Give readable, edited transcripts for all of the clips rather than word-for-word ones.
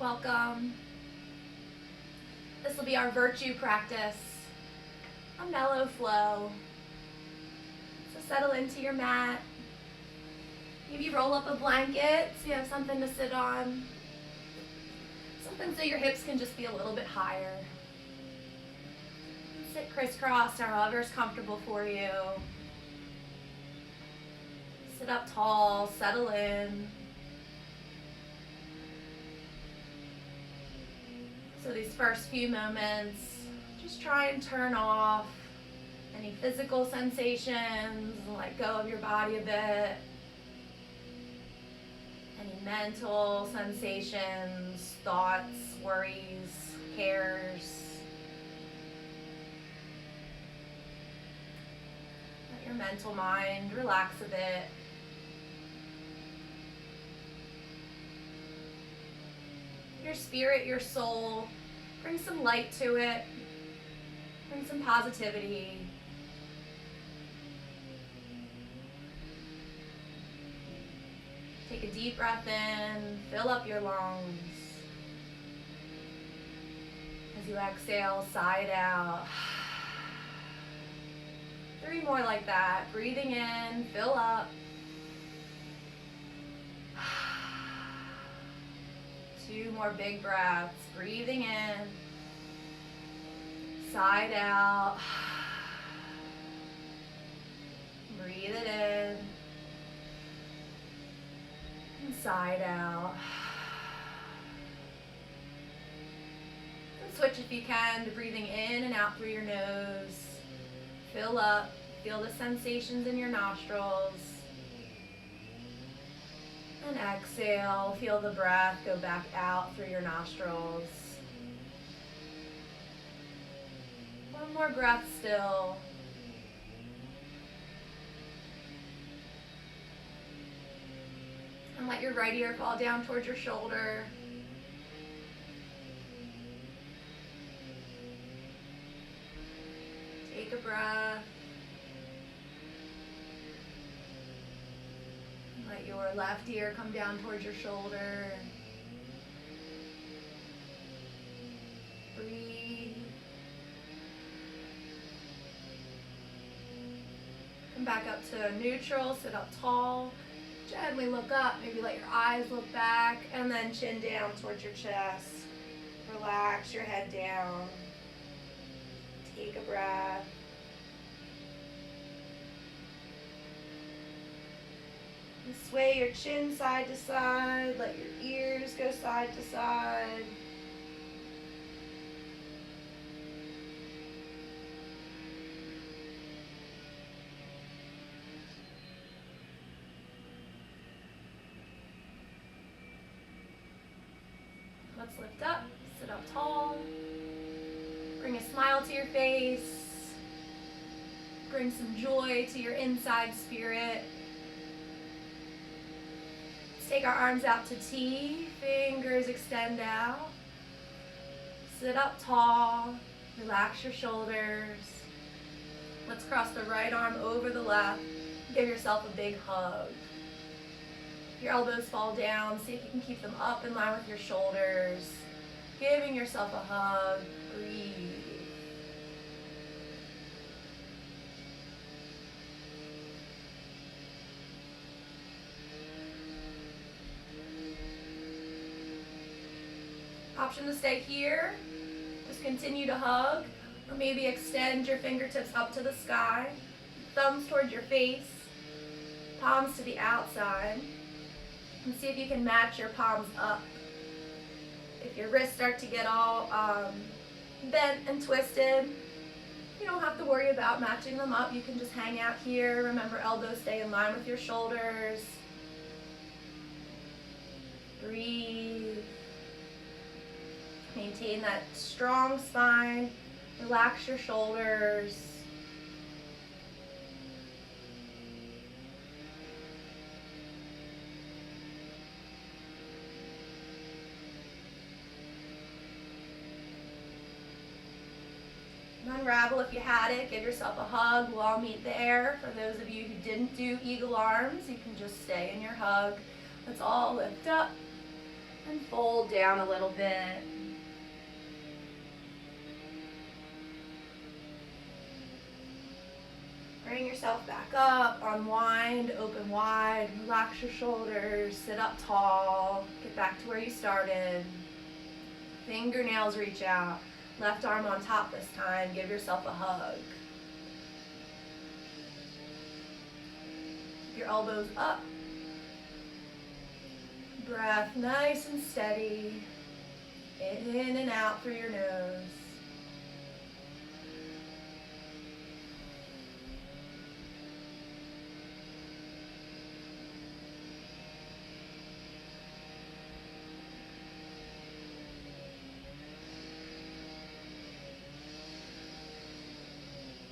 Welcome. This will be our virtue practice, a mellow flow. So settle into your mat. Maybe roll up a blanket so you have something to sit on. Something so your hips can just be a little bit higher. Sit crisscross or however is comfortable for you. Sit up tall, settle in. So these first few moments, just try and turn off any physical sensations, let go of your body a bit. Any mental sensations, thoughts, worries, cares. Let your mental mind relax a bit. Your spirit, your soul, bring some light to it. Bring some positivity. Take a deep breath in, fill up your lungs. As you exhale, sigh it out. 3 more like that. Breathing in, fill up. 2 more big breaths. Breathing in, sigh it out. Breathe it in. And sigh it out. And switch if you can to breathing in and out through your nose. Fill up. Feel the sensations in your nostrils. And exhale. Feel the breath go back out through your nostrils. 1 more breath still. And let your right ear fall down towards your shoulder. Take a breath. Let your left ear come down towards your shoulder. Breathe. Come back up to neutral, sit up tall. Gently look up, maybe let your eyes look back, and then chin down towards your chest. Relax your head down. Take a breath. And sway your chin side to side, let your ears go side to side. Let's lift up, sit up tall. Bring a smile to your face. Bring some joy to your inside spirit. Let's take our arms out to T. Fingers extend out. Sit up tall. Relax your shoulders. Let's cross the right arm over the left. Give yourself a big hug. Your elbows fall down. See if you can keep them up in line with your shoulders. Giving yourself a hug. Breathe. Option to stay here. Just continue to hug. Or maybe extend your fingertips up to the sky. Thumbs towards your face. Palms to the outside. And see if you can match your palms up. If your wrists start to get all bent and twisted, you don't have to worry about matching them up. You can just hang out here. Remember, elbows stay in line with your shoulders. Breathe. Maintain that strong spine. Relax your shoulders. Unravel if you had it. Give yourself a hug. We'll all meet there. For those of you who didn't do eagle arms, you can just stay in your hug. Let's all lift up and Fold down a little bit. Bring yourself back up, unwind, open wide, relax your shoulders, sit up tall, get back to where you started. Fingernails reach out. Left arm on top this time, give yourself a hug. Keep your elbows up. Breath nice and steady. In and out through your nose.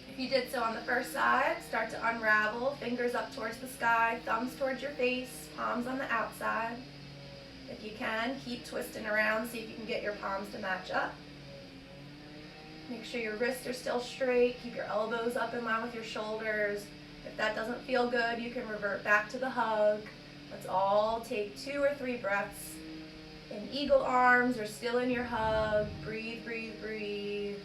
If you did so on the first side, start to unravel, fingers up towards the sky, thumbs towards your face, palms on the outside. If you can, keep twisting around, see if you can get your palms to match up. Make sure your wrists are still straight, keep your elbows up in line with your shoulders. If that doesn't feel good, you can revert back to the hug. Let's all take 2 or 3 breaths in eagle arms or still in your hug. Breathe, breathe, breathe.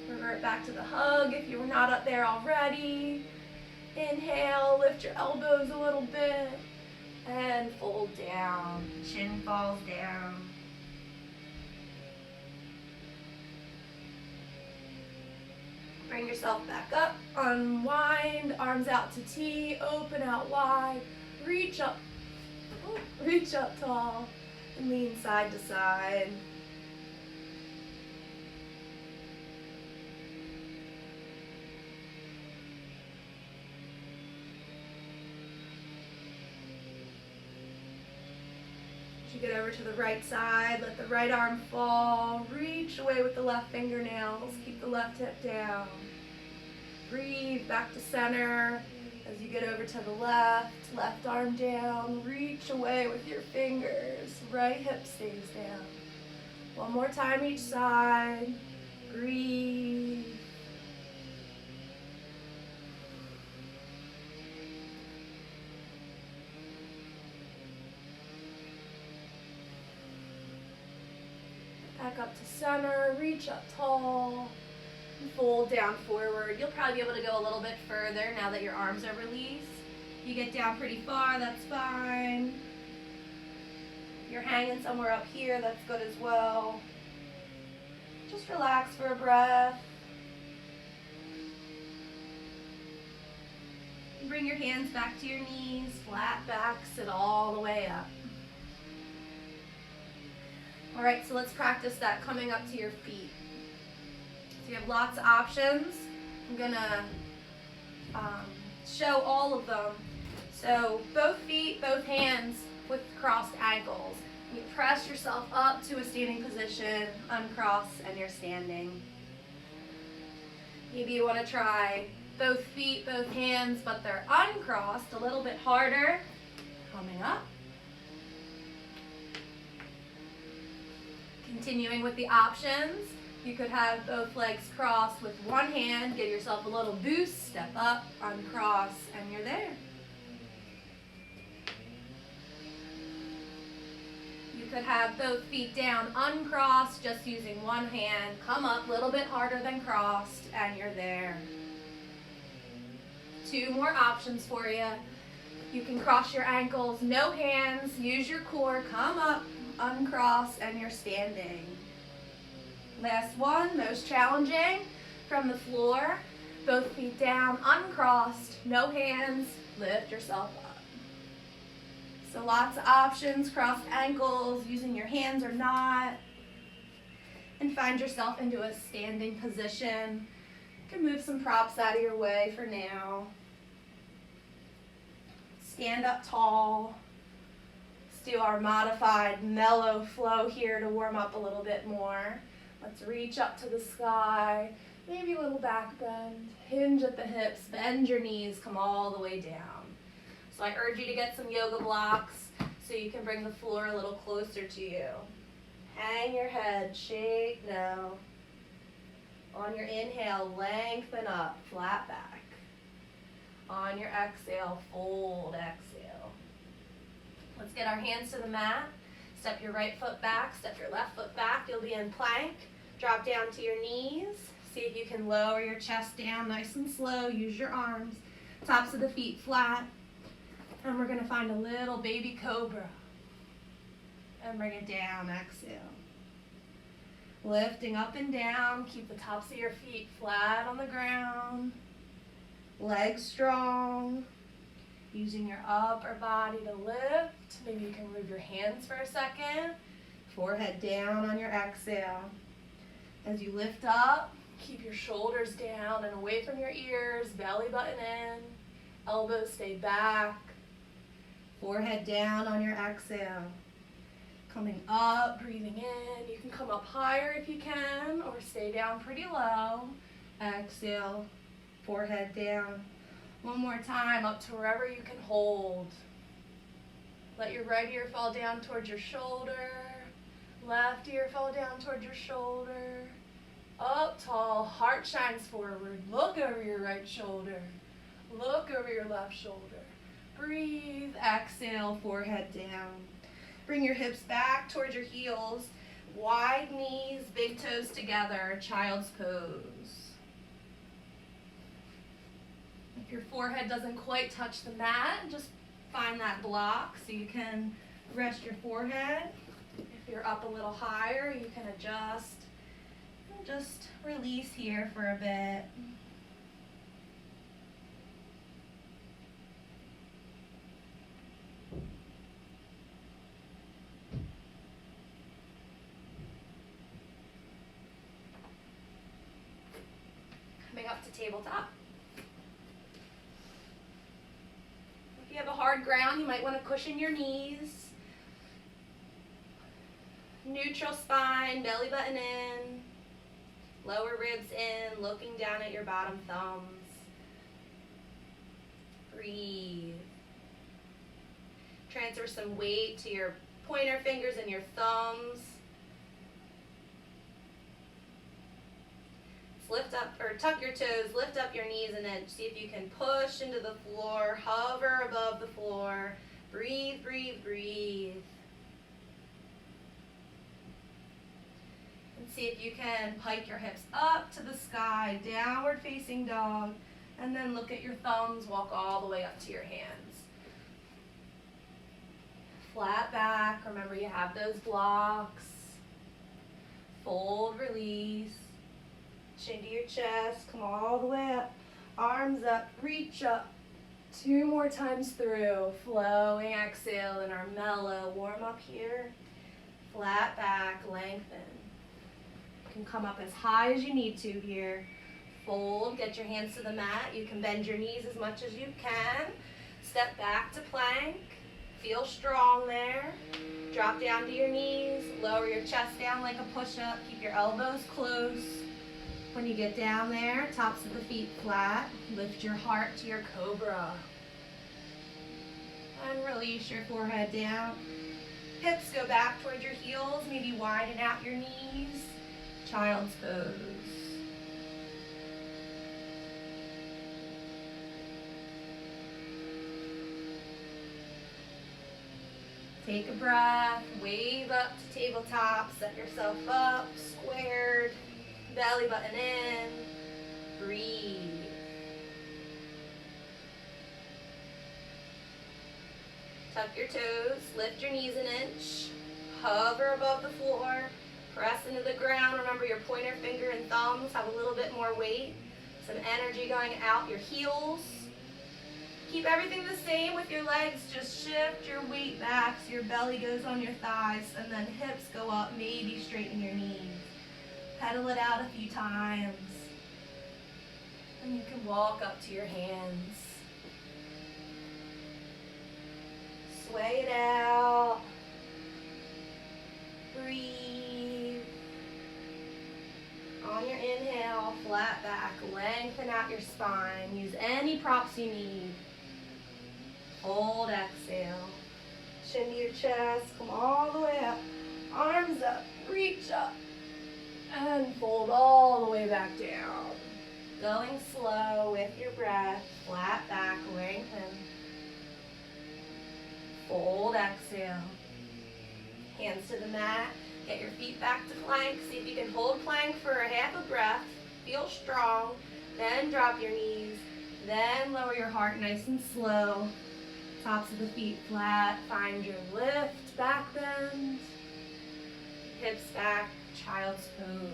Revert back to the hug if you were not up there already. Inhale, lift your elbows a little bit, and fold down. Chin falls down. Bring yourself back up, unwind, arms out to T, open out wide, reach up tall, and lean side to side. Get over to the right side, let the right arm fall, reach away with the left fingernails, keep the left hip down. Breathe back to center as you get over to the left arm down, reach away with your fingers, right hip stays down. One more time each side, breathe. Back up to center, reach up tall, and fold down forward. You'll probably be able to go a little bit further now that your arms are released. If you get down pretty far, that's fine. If you're hanging somewhere up here, that's good as well. Just relax for a breath. And bring your hands back to your knees, flat back, sit all the way up. All right, so let's practice that coming up to your feet. So you have lots of options. I'm gonna show all of them. So both feet, both hands with crossed ankles. You press yourself up to a standing position, uncross, and you're standing. Maybe you wanna try both feet, both hands, but they're uncrossed, a little bit harder. Coming up. Continuing with the options, you could have both legs crossed with one hand, give yourself a little boost, step up, uncross, and you're there. You could have both feet down, uncrossed, just using one hand, come up a little bit harder than crossed, and you're there. 2 more options for you. You can cross your ankles, no hands, use your core, come up, uncross, and you're standing. Last one, most challenging, from the floor, both feet down, uncrossed, no hands, lift yourself up. So lots of options, crossed ankles, using your hands or not, and find yourself into a standing position. You can move some props out of your way for now. Stand up tall. Do our modified mellow flow here to warm up a little bit more. Let's reach up to the sky, maybe a little back bend, hinge at the hips, bend your knees, come all the way down. So I urge you to get some yoga blocks so you can bring the floor a little closer to you. Hang your head, shake now. On your inhale, lengthen up, flat back. On your exhale, fold, exhale. Let's get our hands to the mat. Step your right foot back, step your left foot back. You'll be in plank. Drop down to your knees. See if you can lower your chest down nice and slow. Use your arms. Tops of the feet flat. And we're going to find a little baby cobra. And bring it down, exhale. Lifting up and down. Keep the tops of your feet flat on the ground. Legs strong. Using your upper body to lift. Maybe you can move your hands for a second. Forehead down on your exhale. As you lift up, keep your shoulders down and away from your ears. Belly button in. Elbows stay back. Forehead down on your exhale. Coming up, breathing in. You can come up higher if you can, or stay down pretty low. Exhale, forehead down. One more time, up to wherever you can hold. Let your right ear fall down towards your shoulder. Left ear fall down towards your shoulder. Up tall, heart shines forward. Look over your right shoulder. Look over your left shoulder. Breathe, exhale, forehead down. Bring your hips back towards your heels. Wide knees, big toes together, child's pose. If your forehead doesn't quite touch the mat, just find that block so you can rest your forehead. If you're up a little higher, you can adjust. And just release here for a bit. Coming up to tabletop. If you have a hard ground, you might want to cushion your knees. Neutral spine, belly button in. Lower ribs in, looking down at your bottom thumbs. Breathe. Transfer some weight to your pointer fingers and your thumbs. Lift up or tuck your toes, lift up your knees, and then see if you can push into the floor, hover above the floor. Breathe, breathe, breathe. And see if you can pike your hips up to the sky, downward facing dog, and then look at your thumbs, walk all the way up to your hands. Flat back, remember you have those blocks. Fold, release. Chin to your chest, come all the way up, arms up, reach up. 2 more times through, flowing exhale in our mellow warm up here. Flat back, lengthen. You can come up as high as you need to here. Fold, get your hands to the mat. You can bend your knees as much as you can. Step back to plank. Feel strong there. Drop down to your knees. Lower your chest down like a push-up. Keep your elbows close. When you get down there, tops of the feet flat, lift your heart to your cobra. And release your forehead down. Hips go back towards your heels, maybe widen out your knees. Child's pose. Take a breath, wave up to tabletop, set yourself up, squared. Belly button in, breathe. Tuck your toes, lift your knees an inch, hover above the floor, press into the ground. Remember your pointer finger and thumbs have a little bit more weight, some energy going out your heels. Keep everything the same with your legs, just shift your weight back so your belly goes on your thighs and then hips go up, maybe straighten your knees. Pedal it out a few times. And you can walk up to your hands. Sway it out. Breathe. On your inhale, flat back, lengthen out your spine. Use any props you need. Hold, exhale. Chin to your chest, come all the way up. Arms up, reach up. And fold all the way back down. Going slow with your breath, flat back, lengthen. Fold, exhale. Hands to the mat. Get your feet back to plank. See if you can hold plank for a half a breath. Feel strong. Then drop your knees. Then lower your heart nice and slow. Tops of the feet flat. Find your lift, back bend. Hips back, child's pose.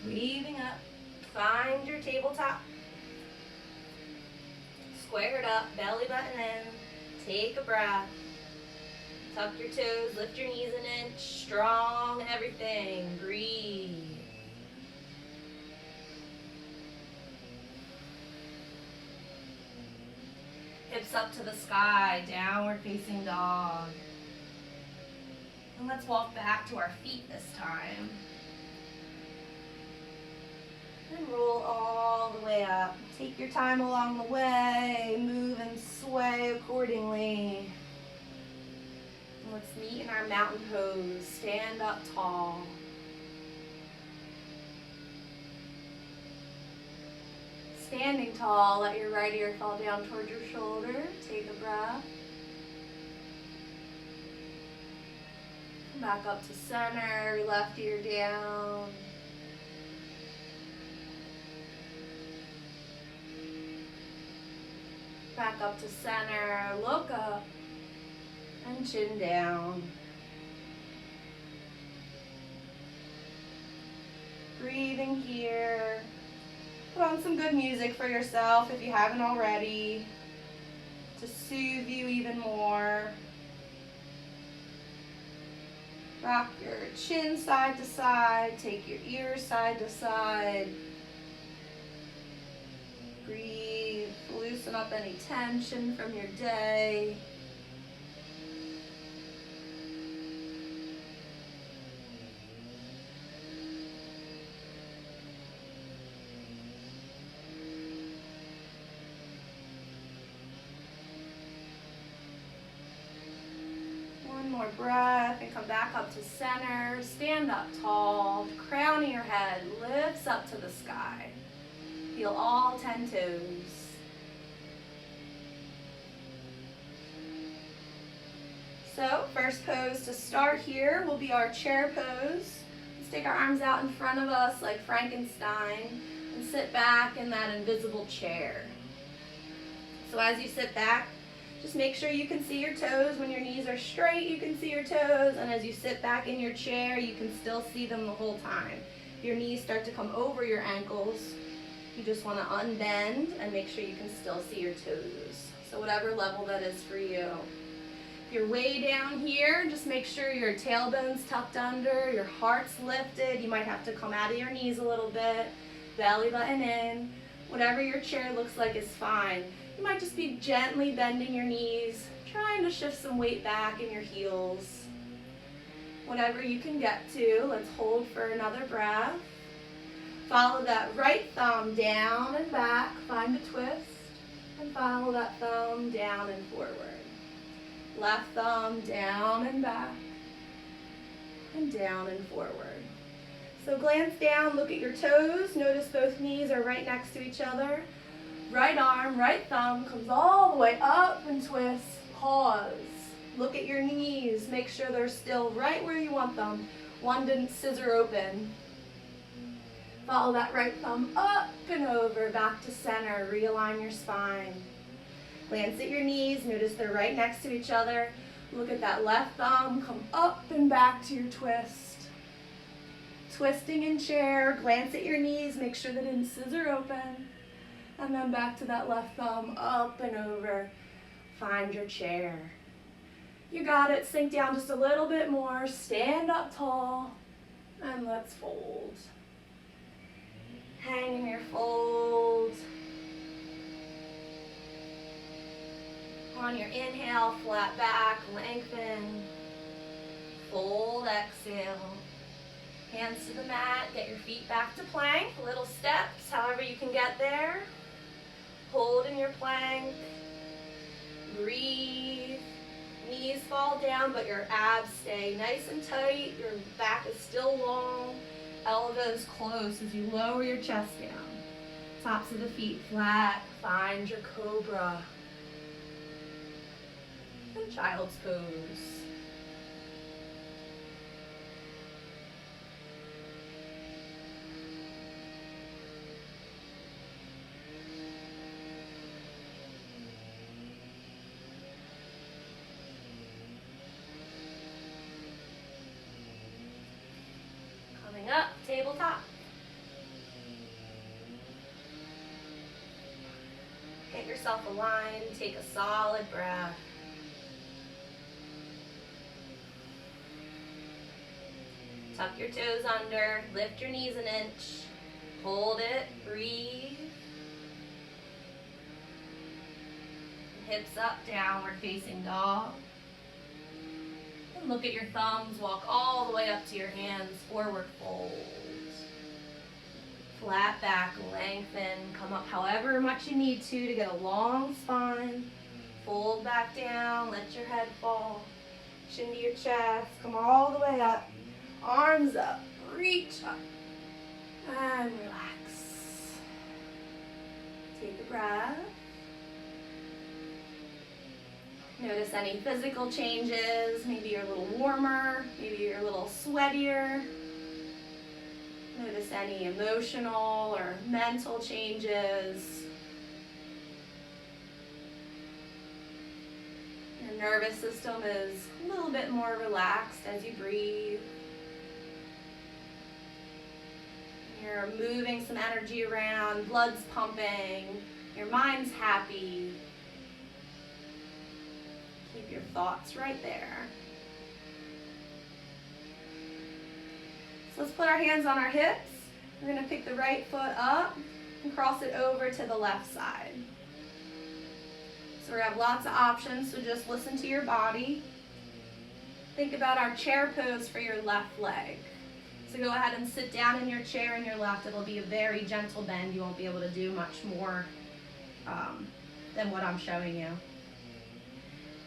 Breathing up, find your tabletop. Square it up, belly button in. Take a breath. Tuck your toes, lift your knees an inch. Strong, everything. Breathe. Hips up to the sky, downward facing dog. And let's walk back to our feet this time. And roll all the way up. Take your time along the way. Move and sway accordingly. And let's meet in our mountain pose. Stand up tall. Standing tall, let your right ear fall down towards your shoulder. Take a breath. Come back up to center, left ear down. Back up to center, look up, and chin down. Breathing here. Put on some good music for yourself if you haven't already, to soothe you even more. Rock your chin side to side, take your ears side to side. Breathe, loosen up any tension from your day. One more breath and come back up to center. Stand up tall, crown of your head lifts up to the sky. Feel all 10 toes. So, first pose to start here will be our chair pose. Let's take our arms out in front of us like Frankenstein and sit back in that invisible chair. So as you sit back, just make sure you can see your toes. When your knees are straight, you can see your toes. And as you sit back in your chair, you can still see them the whole time. If your knees start to come over your ankles, you just want to unbend and make sure you can still see your toes. So whatever level that is for you. If you're way down here, just make sure your tailbone's tucked under, your heart's lifted. You might have to come out of your knees a little bit, belly button in. Whatever your chair looks like is fine. You might just be gently bending your knees, trying to shift some weight back in your heels. Whatever you can get to, let's hold for another breath. Follow that right thumb down and back, find a twist, and follow that thumb down and forward. Left thumb down and back, and down and forward. So glance down, look at your toes, notice both knees are right next to each other. Right arm, right thumb comes all the way up and twist, pause. Look at your knees, make sure they're still right where you want them. One didn't scissor open. Follow that right thumb up and over, back to center. Realign your spine. Glance at your knees. Notice they're right next to each other. Look at that left thumb. Come up and back to your twist. Twisting in chair. Glance at your knees. Make sure they didn't scissor open. And then back to that left thumb. Up and over. Find your chair. You got it. Sink down just a little bit more. Stand up tall. And let's fold. Hang in your fold. On your inhale, flat back, lengthen. Fold, exhale. Hands to the mat, get your feet back to plank. Little steps, however you can get there. Hold in your plank. Breathe. Knees fall down, but your abs stay nice and tight. Your back is still long. Elbows close as you lower your chest down. Tops of the feet flat. Find your cobra. And child's pose. Up, tabletop. Get yourself aligned, take a solid breath. Tuck your toes under, lift your knees an inch, hold it, breathe. Hips up, downward facing dog. Look at your thumbs, walk all the way up to your hands, forward fold. Flat back, lengthen, come up however much you need to get a long spine. Fold back down, let your head fall. Chin to your chest, come all the way up. Arms up, reach up, and relax. Take a breath. Notice any physical changes. Maybe you're a little warmer, maybe you're a little sweatier. Notice any emotional or mental changes. Your nervous system is a little bit more relaxed as you breathe. You're moving some energy around, blood's pumping, your mind's happy. Keep your thoughts right there. So let's put our hands on our hips. We're going to pick the right foot up and cross it over to the left side. So we have lots of options, so just listen to your body. Think about our chair pose for your left leg. So go ahead and sit down in your chair in your left. It'll be a very gentle bend. You won't be able to do much more than what I'm showing you.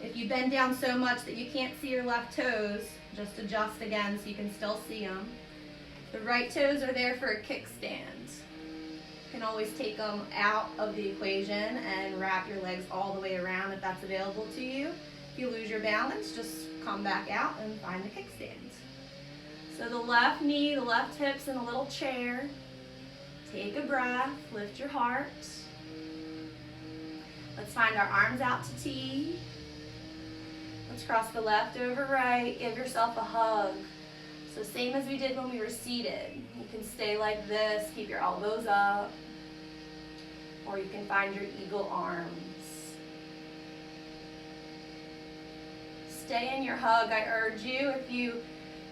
If you bend down so much that you can't see your left toes, just adjust again so you can still see them. The right toes are there for a kickstand. You can always take them out of the equation and wrap your legs all the way around if that's available to you. If you lose your balance, just come back out and find the kickstand. So the left knee, the left hips in a little chair. Take a breath, lift your heart. Let's find our arms out to T. Let's cross the left over right. Give yourself a hug. So same as we did when we were seated. You can stay like this, keep your elbows up. Or you can find your eagle arms. Stay in your hug. I urge you,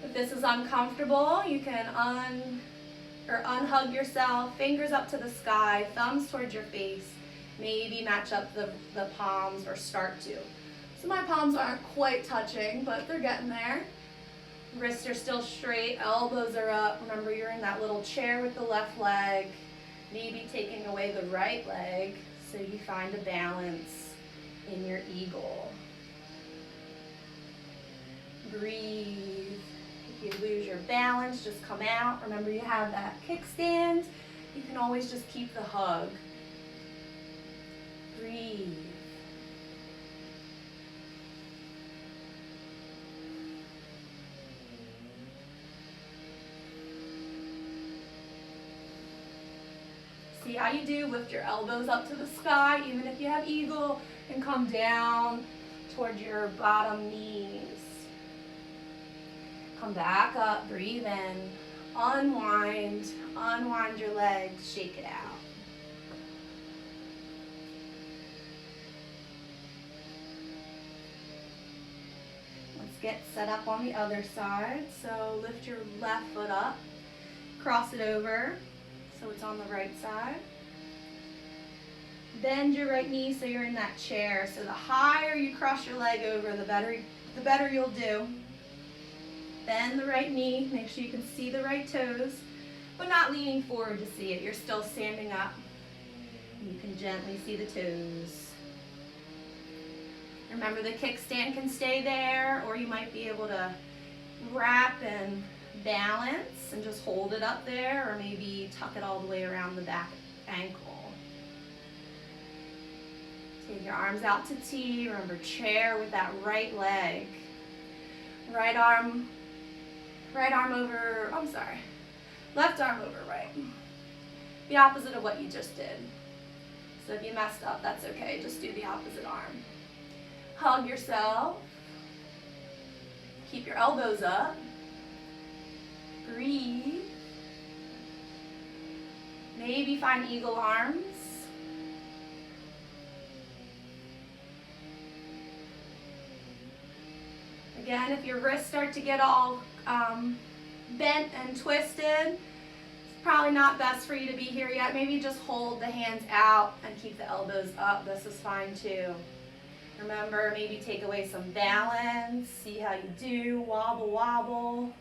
if this is uncomfortable, you can unhug yourself, fingers up to the sky, thumbs towards your face. Maybe match up the palms or start to. So my palms aren't quite touching, but they're getting there. Wrists are still straight, elbows are up. Remember, you're in that little chair with the left leg, maybe taking away the right leg so you find a balance in your eagle. Breathe. If you lose your balance, just come out. Remember, you have that kickstand. You can always just keep the hug. Breathe. See how you do. Lift your elbows up to the sky, even if you have eagle, and come down towards your bottom knees. Come back up, breathe in, unwind your legs, shake it out. Let's get set up on the other side. So lift your left foot up, cross it over so it's on the right side. Bend your right knee so you're in that chair. So the higher you cross your leg over, the better you'll do. Bend the right knee, make sure you can see the right toes, but not leaning forward to see it. You're still standing up. You can gently see the toes. Remember, the kickstand can stay there, or you might be able to wrap and balance and just hold it up there, or maybe tuck it all the way around the back ankle. Take your arms out to T. Remember, chair with that right leg. Right arm over, left arm over right. The opposite of what you just did. So if you messed up, that's okay. Just do the opposite arm. Hug yourself. Keep your elbows up. Breathe. Maybe find eagle arms. Again, if your wrists start to get all bent and twisted, it's probably not best for you to be here yet. Maybe just hold the hands out and keep the elbows up. This is fine too. Remember, maybe take away some balance. See how you do. Wobble, wobble.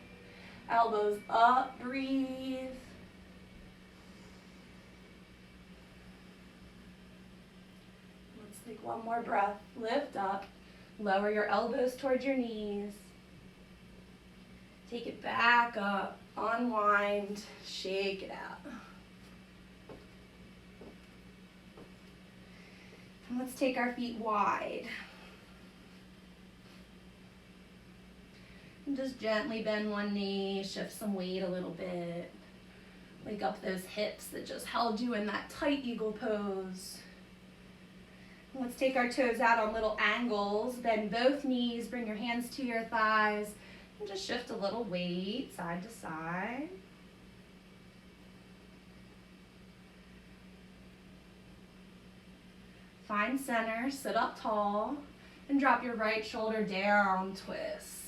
Elbows up. Breathe. Let's take one more breath. Lift up. Lower your elbows towards your knees. Take it back up. Unwind. Shake it out. And let's take our feet wide. And just gently bend one knee, shift some weight a little bit. Wake up those hips that just held you in that tight eagle pose. And let's take our toes out on little angles. Bend both knees, bring your hands to your thighs, and just shift a little weight side to side. Find center, sit up tall, and drop your right shoulder down, twist.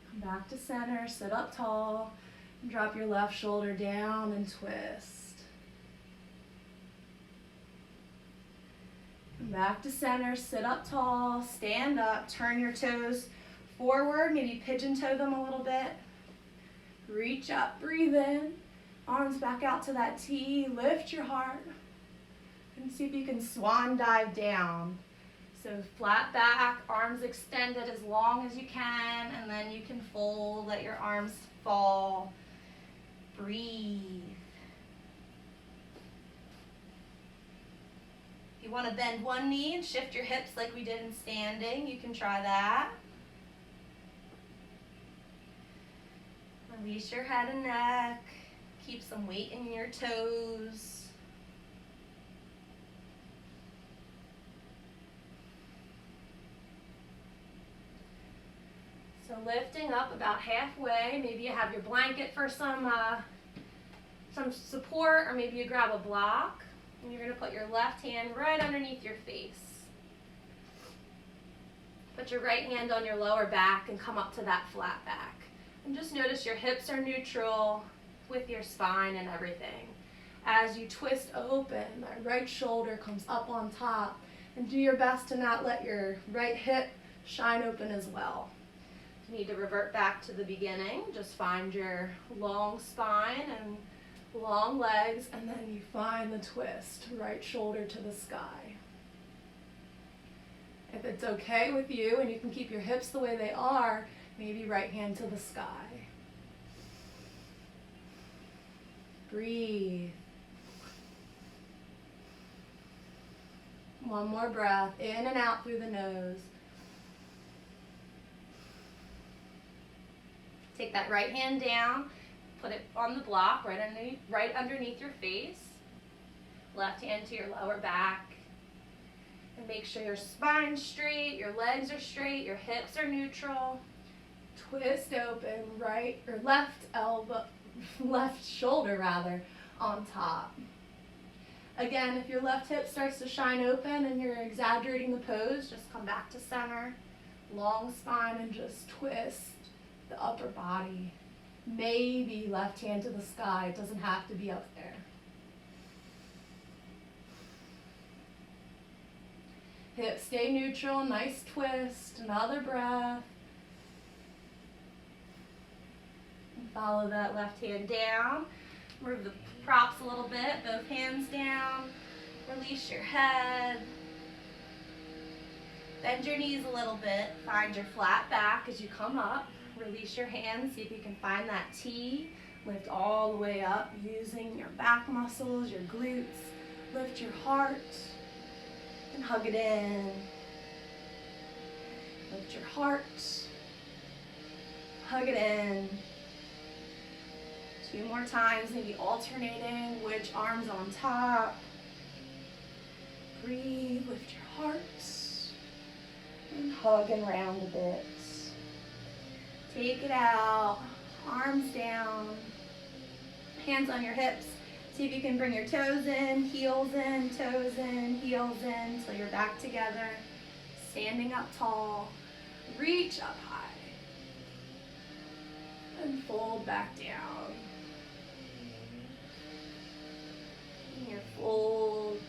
Come back to center, sit up tall, and drop your left shoulder down and twist. Come back to center, sit up tall, stand up, turn your toes forward, maybe pigeon toe them a little bit. Reach up, breathe in. Arms back out to that T, lift your heart, and see if you can swan dive down. So flat back, arms extended as long as you can, and then you can fold, let your arms fall. Breathe. If you want to bend one knee and shift your hips like we did in standing, you can try that. Release your head and neck. Keep some weight in your toes. So lifting up about halfway. Maybe you have your blanket for some support, or maybe you grab a block. And you're going to put your left hand right underneath your face. Put your right hand on your lower back and come up to that flat back. And just notice your hips are neutral with your spine and everything. As you twist open, that right shoulder comes up on top, and do your best to not let your right hip shine open as well. If you need to revert back to the beginning, just find your long spine and long legs, and then you find the twist, right shoulder to the sky. If it's okay with you and you can keep your hips the way they are, maybe right hand to the sky. Breathe. One more breath, in and out through the nose. Take that right hand down, put it on the block right underneath your face. Left hand to your lower back. And make sure your spine's straight, your legs are straight, your hips are neutral. Twist open, right or left shoulder on top. Again, if your left hip starts to shine open and you're exaggerating the pose, just come back to center, long spine, and just twist the upper body. Maybe left hand to the sky, it doesn't have to be up there. Hips stay neutral, nice twist, another breath. And follow that left hand down. Move the props a little bit, both hands down. Release your head. Bend your knees a little bit. Find your flat back as you come up. Release your hands, see if you can find that T. Lift all the way up using your back muscles, your glutes. Lift your heart and hug it in. Lift your heart, hug it in. 2 more times, maybe alternating which arm's on top. Breathe, lift your heart, and hug and round a bit. Take it out, arms down, hands on your hips. See if you can bring your toes in, heels in, toes in, heels in, until you're back together. Standing up tall, reach up high, and fold back down. In your fold,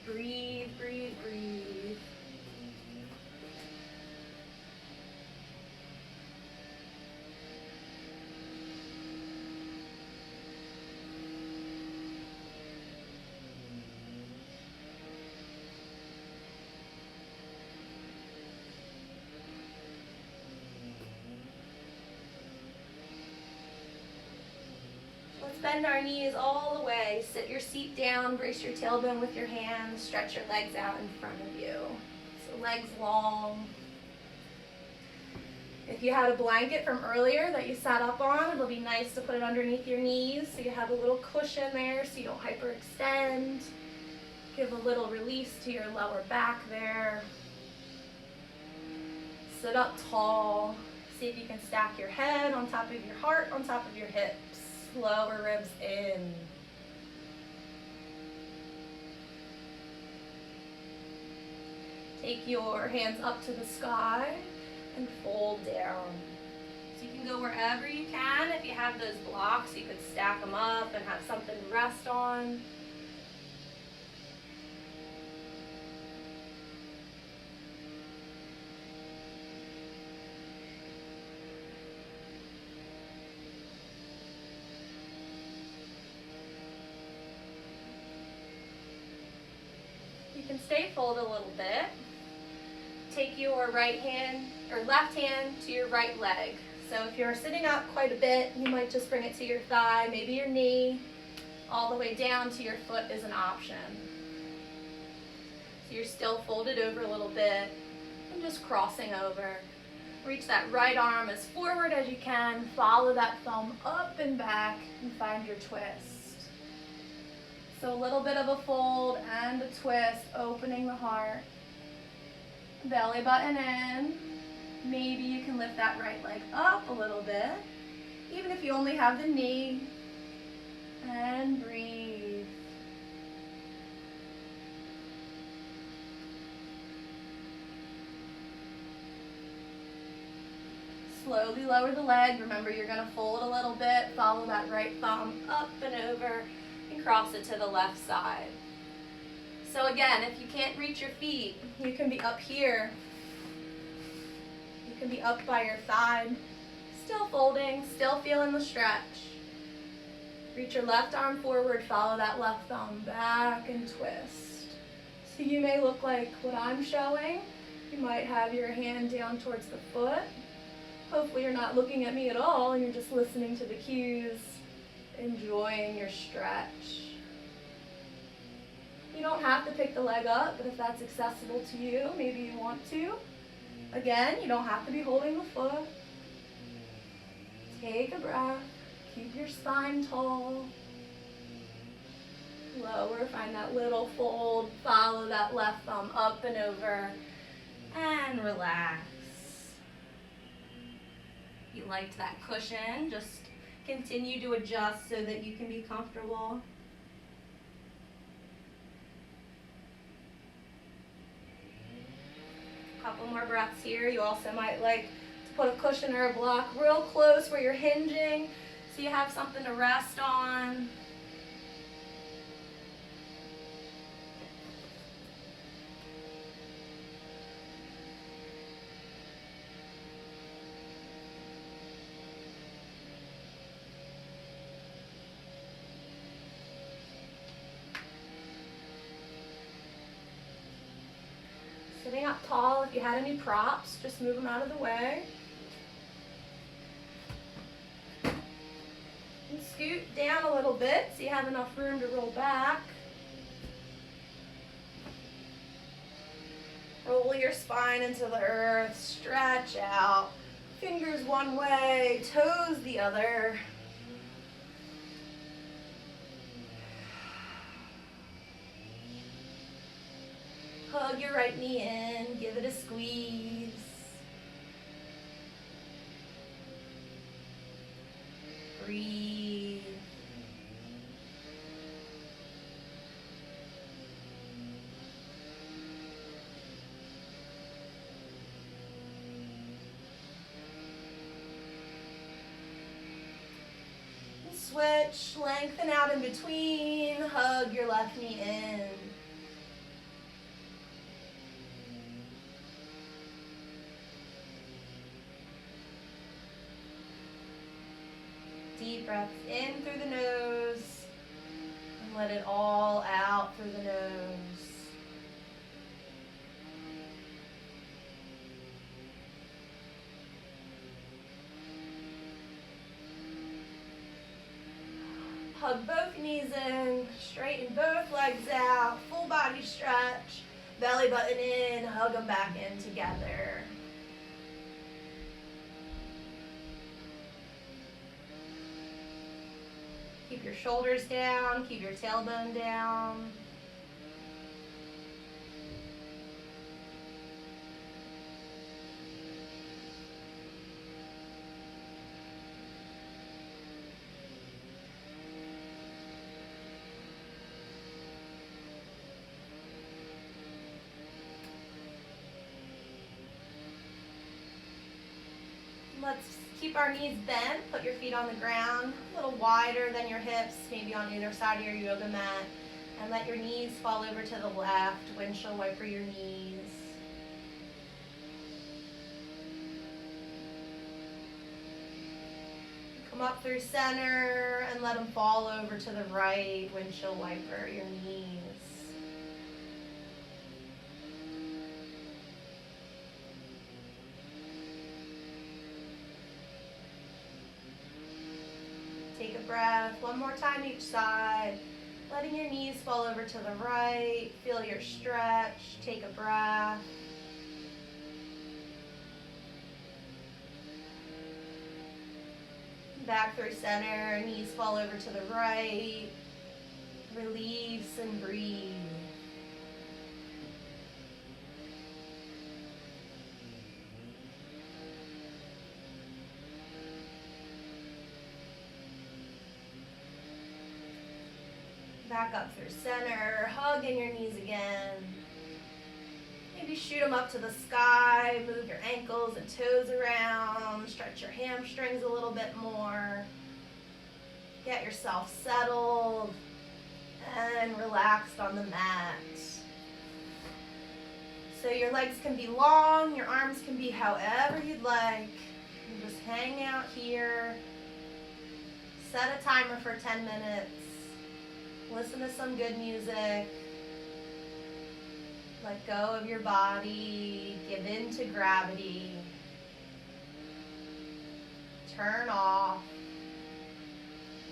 breathe, breathe, breathe. Let's bend our knees all the way. Sit your seat down, brace your tailbone with your hands, stretch your legs out in front of you. So legs long. If you had a blanket from earlier that you sat up on, it'll be nice to put it underneath your knees so you have a little cushion there so you don't hyperextend. Give a little release to your lower back there. Sit up tall. See if you can stack your head on top of your heart, on top of your hips. Lower ribs in. Take your hands up to the sky and fold down. So you can go wherever you can. If you have those blocks, you could stack them up and have something to rest on. You can stay folded a little bit. Take your right hand or left hand to your right leg. So if you're sitting up quite a bit, you might just bring it to your thigh, maybe your knee, all the way down to your foot is an option. So you're still folded over a little bit and just crossing over. Reach that right arm as forward as you can. Follow that thumb up and back and find your twist. So a little bit of a fold and a twist, opening the heart. Belly button in. Maybe you can lift that right leg up a little bit, even if you only have the knee. And breathe. Slowly lower the leg. Remember, you're going to fold a little bit. Follow that right thumb up and over and cross it to the left side. So again, if you can't reach your feet, you can be up here. You can be up by your thigh. Still folding, still feeling the stretch. Reach your left arm forward, follow that left thumb back and twist. So you may look like what I'm showing. You might have your hand down towards the foot. Hopefully you're not looking at me at all and you're just listening to the cues, enjoying your stretch. You don't have to pick the leg up, but if that's accessible to you, maybe you want to. Again, you don't have to be holding the foot. Take a breath. Keep your spine tall. Lower, find that little fold. Follow that left thumb up and over. And relax. If you liked that cushion, just continue to adjust so that you can be comfortable. Couple more breaths here. You also might like to put a cushion or a block real close where you're hinging so you have something to rest on. Sitting up tall. If you had any props, just move them out of the way. And scoot down a little bit so you have enough room to roll back. Roll your spine into the earth, stretch out. Fingers one way, toes the other. Hug your right knee in, give it a squeeze. Breathe. Switch, lengthen out in between, hug your left knee in. Deep breaths in through the nose and let it all out through the nose. Hug both knees in, straighten both legs out, full body stretch, belly button in, hug them back in together. Keep your shoulders down, keep your tailbone down. Let's keep our knees bent, put your feet on the ground, a little wider than your hips, maybe on either side of your yoga mat, and let your knees fall over to the left, windshield wiper your knees. Come up through center and let them fall over to the right, windshield wiper your knees. Take a breath, one more time each side, letting your knees fall over to the right, feel your stretch, take a breath. Back through center, knees fall over to the right, release and breathe. Back up through center, hug in your knees again. Maybe shoot them up to the sky, move your ankles and toes around, stretch your hamstrings a little bit more. Get yourself settled and relaxed on the mat. So your legs can be long, your arms can be however you'd like. And just hang out here. Set a timer for 10 minutes. Listen to some good music. Let go of your body. Give in to gravity. Turn off.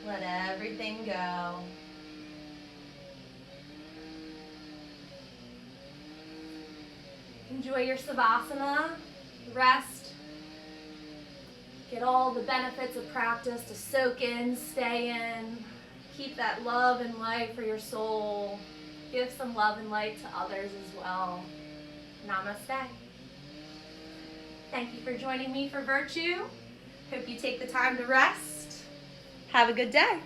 Let everything go. Enjoy your Savasana. Rest. Get all the benefits of practice to soak in, stay in. Keep that love and light for your soul. Give some love and light to others as well. Namaste. Thank you for joining me for Virtue. Hope you take the time to rest. Have a good day.